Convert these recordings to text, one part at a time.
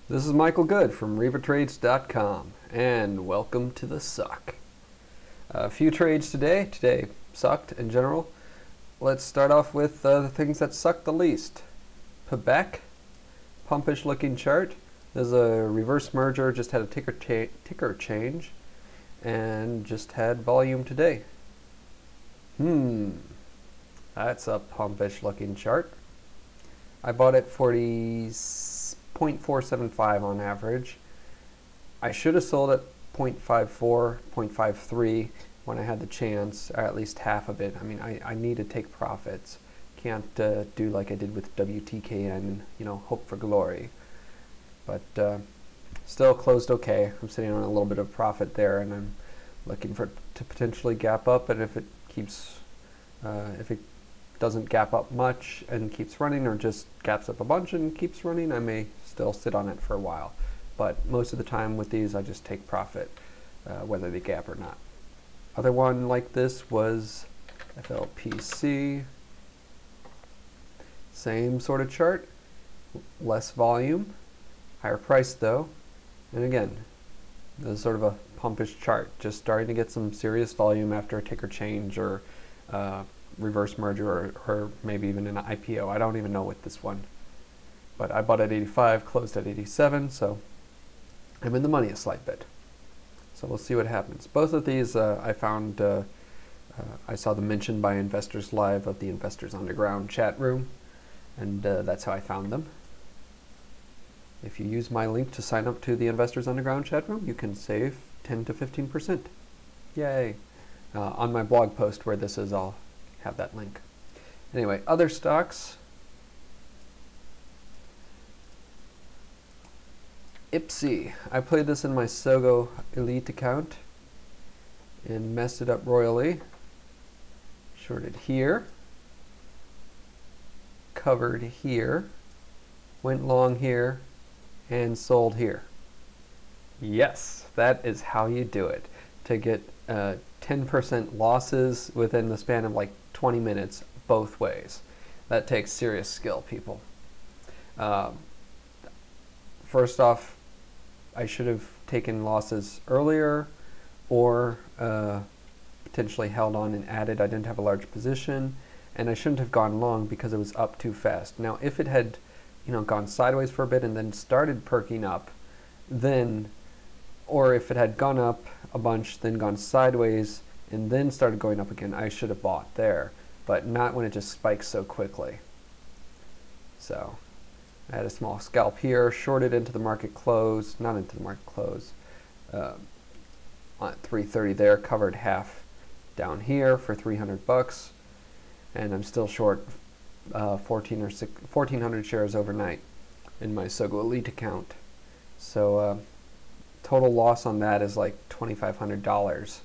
This is Michael Good from reapertrades.com, and welcome to the suck. A few trades today. Today sucked in general. Let's start off with the things that sucked the least. Pebek, pumpish looking chart. There's a reverse merger, just had a ticker change, and just had volume today. That's a pumpish looking chart. I bought it 0.475 on average. I should have sold at 0.54, 0.53 when I had the chance, or at least half of it. I mean, I need to take profits. Can't do like I did with WTKN, hope for glory. But still closed okay. I'm sitting on a little bit of profit there, and I'm looking for it to potentially gap up. And if it keeps, if it doesn't gap up much and keeps running, or just gaps up a bunch and keeps running, I may still sit on it for a while. But most of the time with these, I just take profit, whether they gap or not. Other one like this was FLPC. Same sort of chart, less volume, higher price though. And again, this is sort of a pumpish chart, just starting to get some serious volume after a ticker change or reverse merger, or maybe even an IPO. I don't even know with this one. But I bought at 85, closed at 87, so I'm in the money a slight bit. So we'll see what happens. Both of these I found, I saw them mentioned by Investors Live of the Investors Underground chat room, and that's how I found them. If you use my link to sign up to the Investors Underground chat room, you can save 10 to 15%. Yay! On my blog post where this is, I'll have that link. Anyway, other stocks. IPSI. I played this in my Sogo Elite account and messed it up royally. Shorted here, covered here, went long here, and sold here. Yes, that is how you do it. To get 10% losses within the span of like 20 minutes both ways. That takes serious skill, people. First off, I should have taken losses earlier, or potentially held on and added. I didn't have a large position, and I shouldn't have gone long because it was up too fast. Now, if it had, gone sideways for a bit and then started perking up, then, or if it had gone up a bunch, then gone sideways, and then started going up again, I should have bought there, but not when it just spikes so quickly. So I had a small scalp here, shorted into the market close, not into the market close, on 330 there, covered half down here for 300 bucks, and I'm still short 1,400 shares overnight in my Sogo Elite account. So total loss on that is like $2,500.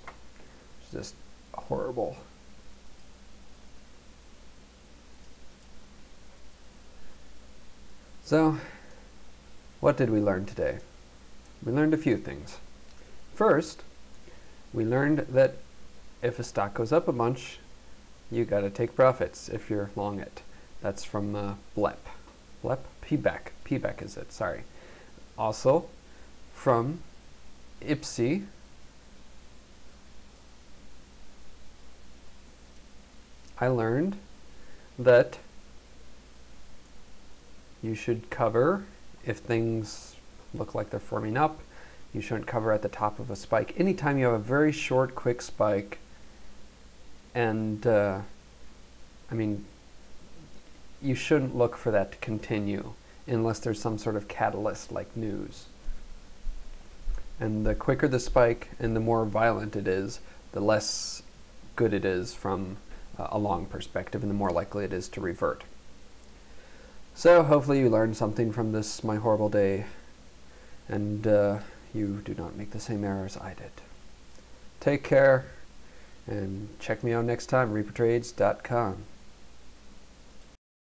It's just horrible. So, what did we learn today? We learned a few things. First, we learned that if a stock goes up a bunch, you got to take profits if you're long it. That's from Pebek. Pebek is it, sorry. Also, from IPSI, I learned that you should cover if things look like they're forming up. You shouldn't cover at the top of a spike. Anytime you have a very short, quick spike, and you shouldn't look for that to continue unless there's some sort of catalyst like news. And the quicker the spike and the more violent it is, the less good it is from a long perspective, and the more likely it is to revert. So hopefully you learned something from this, my horrible day, and you do not make the same errors I did. Take care, and check me out next time, reapertrades.com.